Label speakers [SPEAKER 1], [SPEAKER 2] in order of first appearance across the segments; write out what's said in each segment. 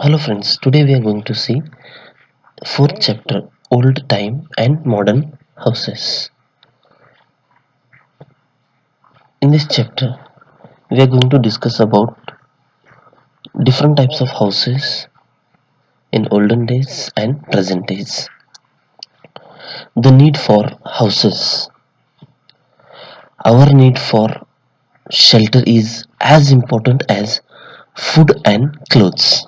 [SPEAKER 1] Hello friends, today we are going to see fourth chapter Old Time and Modern Houses. In this chapter, we are going to discuss about different types of houses in olden days and present days. The need for houses. Our need for shelter is as important as food and clothes.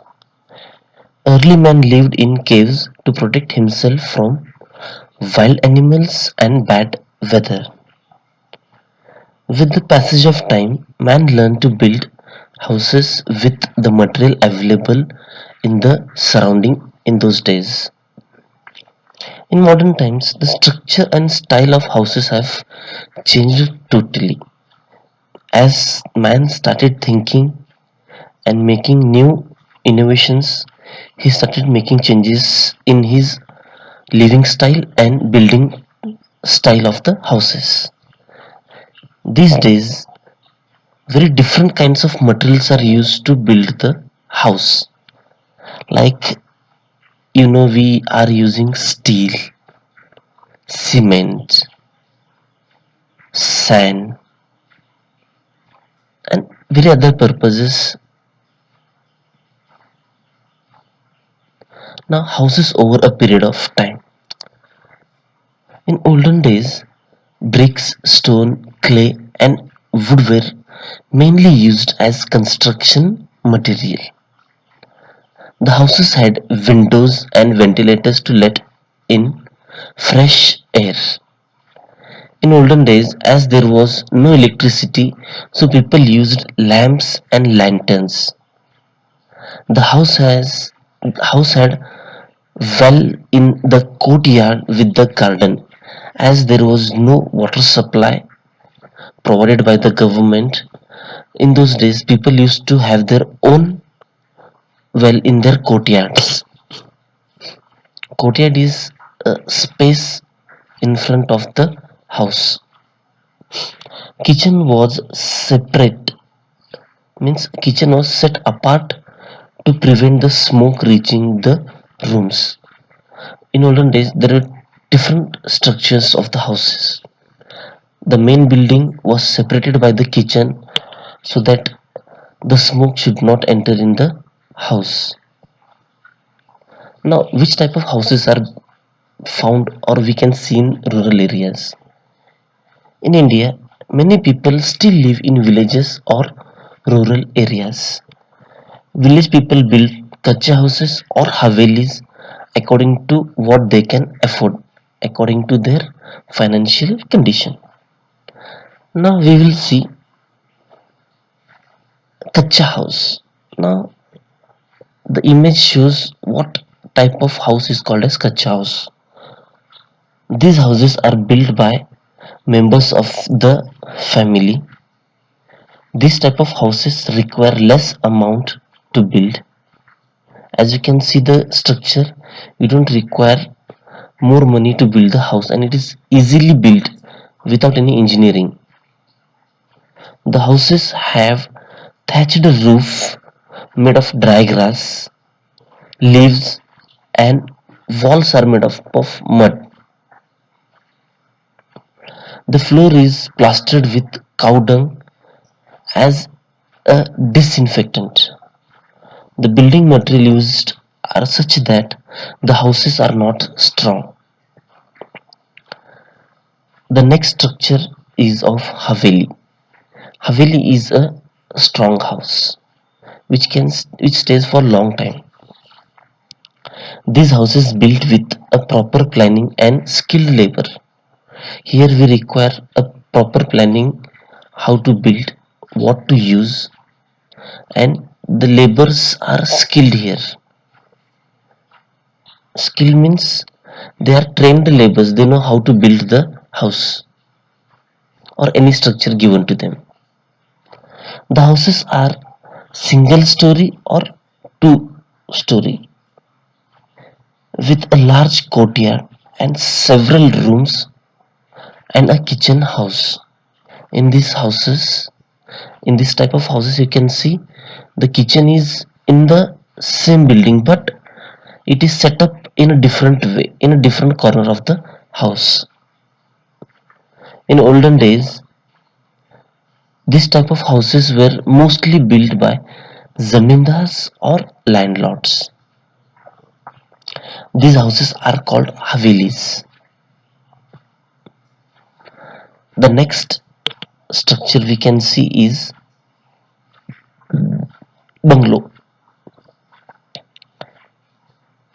[SPEAKER 1] Early man lived in caves to protect himself from wild animals and bad weather. With the passage of time, man learned to build houses with the material available in the surrounding in those days. In modern times, the structure and style of houses have changed totally. As man started thinking and making new innovations, he started making changes in his living style and building style of the houses. These days, very different kinds of materials are used to build the house. Like we are using steel, cement, sand, and very other purposes. Now houses over a period of time. In olden days, bricks, stone, clay, and wood were mainly used as construction material. The houses had windows and ventilators to let in fresh air. In olden days, as there was no electricity, so people used lamps and lanterns. The house had well in the courtyard with the garden, as there was no water supply provided by the government. In those days, people used to have their own well in their courtyards. Courtyard is a space in front of the house. Kitchen was separate, means kitchen was set apart to prevent the smoke reaching the rooms. In olden days, there were different structures of the houses. The main building was separated by the kitchen so that the smoke should not enter in the house. Now, which type of houses are found or we can see in rural areas? In India, many people still live in villages or rural areas. Village people build Kachacha houses or Havelis according to what they can afford, according to their financial condition. Now we will see Kacha house. Now the image shows what type of house is called as Kacha house. These houses are built by members of the family. This type of houses require less amount to build. As you can see the structure, you don't require more money to build the house and it is easily built without any engineering. The houses have thatched roof made of dry grass, leaves, and walls are made of mud. The floor is plastered with cow dung as a disinfectant. The building material used are such that the houses are not strong. The next structure is of Haveli. Haveli is a strong house which stays for long time. These houses built with a proper planning and skilled labor. Here we require a proper planning how to build, what to use, and the laborers are skilled here. Skill means they are trained laborers, they know how to build the house or any structure given to them. The houses are single story or two story with a large courtyard and several rooms and a kitchen house. In these houses, in this type of houses, you can see the kitchen is in the same building, but it is set up in a different way, in a different corner of the house. In olden days, this type of houses were mostly built by zamindars or landlords. These houses are called Havelis. The next structure we can see is bungalow.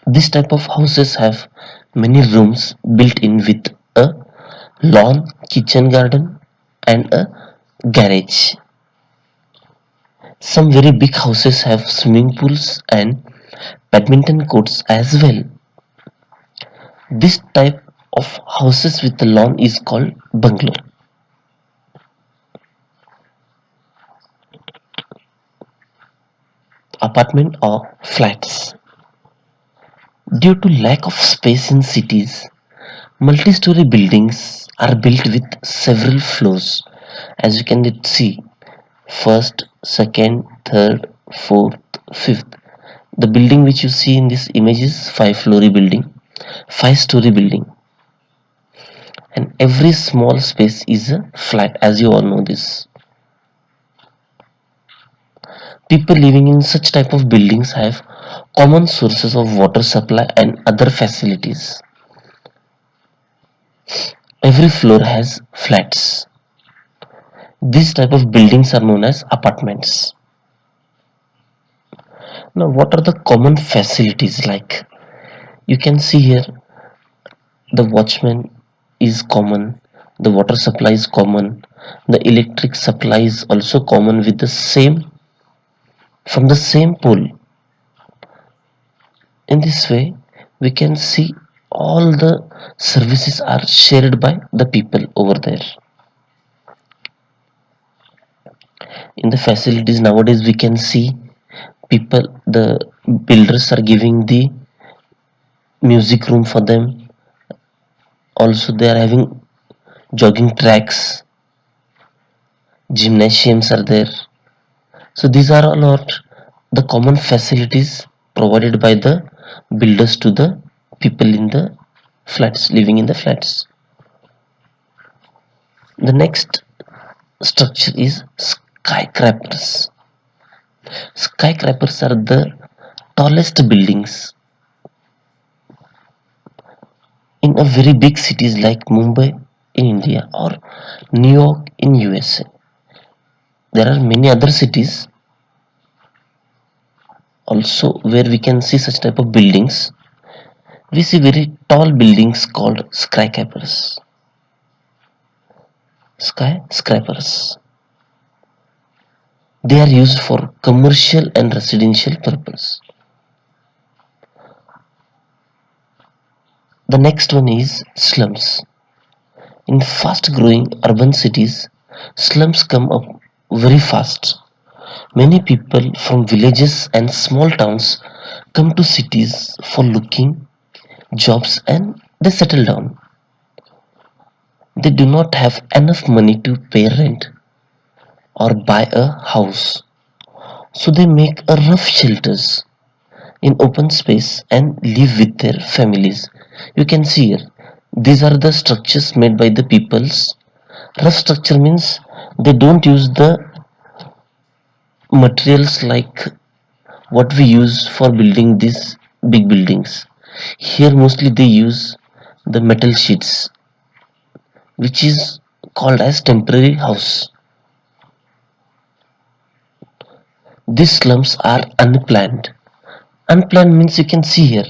[SPEAKER 1] This type of houses have many rooms built in with a lawn, kitchen garden and a garage. Some very big houses have swimming pools and badminton courts as well. This type of houses with a lawn is called bungalow. Apartment or flats. Due to lack of space in cities, multi-story buildings are built with several floors. As you can see, first, second, third, fourth, fifth. The building which you see in this image is five-story building, and every small space is a flat, as you all know this. People living in such type of buildings have common sources of water supply and other facilities. Every floor has flats. These type of buildings are known as apartments. Now, what are the common facilities like? You can see here the watchman is common, the water supply is common, the electric supply is also common with the same from the same pole. In this way, we can see all the services are shared by the people over there. In the facilities nowadays, we can see the builders are giving the music room for them. Also, they are having jogging tracks, gymnasiums are there. So these are all not the common facilities provided by the builders to the people in the flats, living in the flats. The next structure is skyscrapers. Skyscrapers are the tallest buildings in a very big cities like Mumbai in India or New York in USA. There are many other cities also where we can see such type of buildings. We see very tall buildings called skyscrapers. Skyscrapers. They are used for commercial and residential purpose. The next one is slums. In fast growing urban cities, slums come up very fast. Many people from villages and small towns come to cities for looking jobs and they settle down. They do not have enough money to pay rent or buy a house, so they make a rough shelters in open space and live with their families. You can see here, these are the structures made by the peoples. Rough structure means they don't use the materials like what we use for building these big buildings. Here mostly they use the metal sheets, which is called as temporary house. These slums are unplanned. Unplanned means you can see here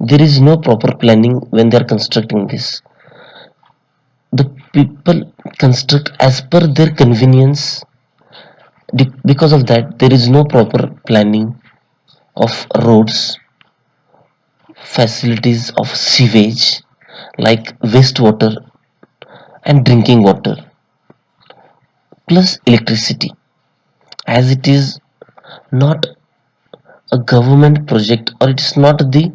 [SPEAKER 1] there is no proper planning when they are constructing this. The people construct as per their convenience. Because of that, there is no proper planning of roads, facilities of sewage like wastewater and drinking water, plus electricity. As it is not a government project or it is not the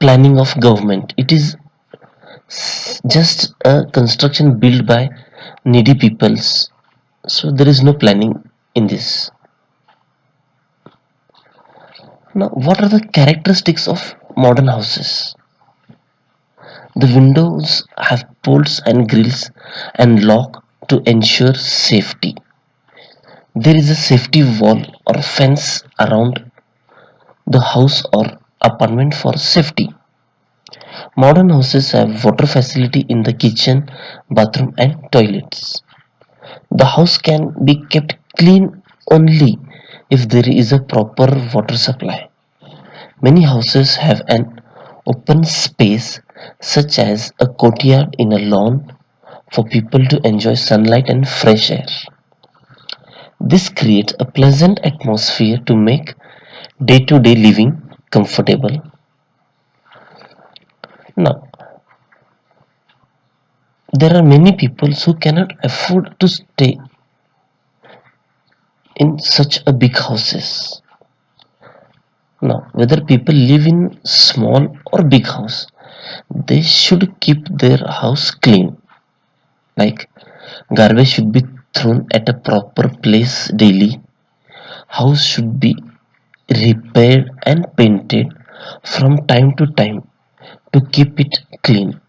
[SPEAKER 1] planning of government, it is just a construction built by needy peoples, so there is no planning in this. Now, what are the characteristics of modern houses? The windows have bolts and grills and lock to ensure safety. There is a safety wall or fence around the house or apartment for safety. Modern houses have water facility in the kitchen, bathroom and toilets. The house can be kept clean only if there is a proper water supply. Many houses have an open space such as a courtyard in a lawn for people to enjoy sunlight and fresh air. This creates a pleasant atmosphere to make day-to-day living comfortable. Now, there are many people who cannot afford to stay in such a big houses. Now, whether people live in small or big house, they should keep their house clean. Like garbage should be thrown at a proper place daily. House should be repaired and painted from time to time to keep it clean.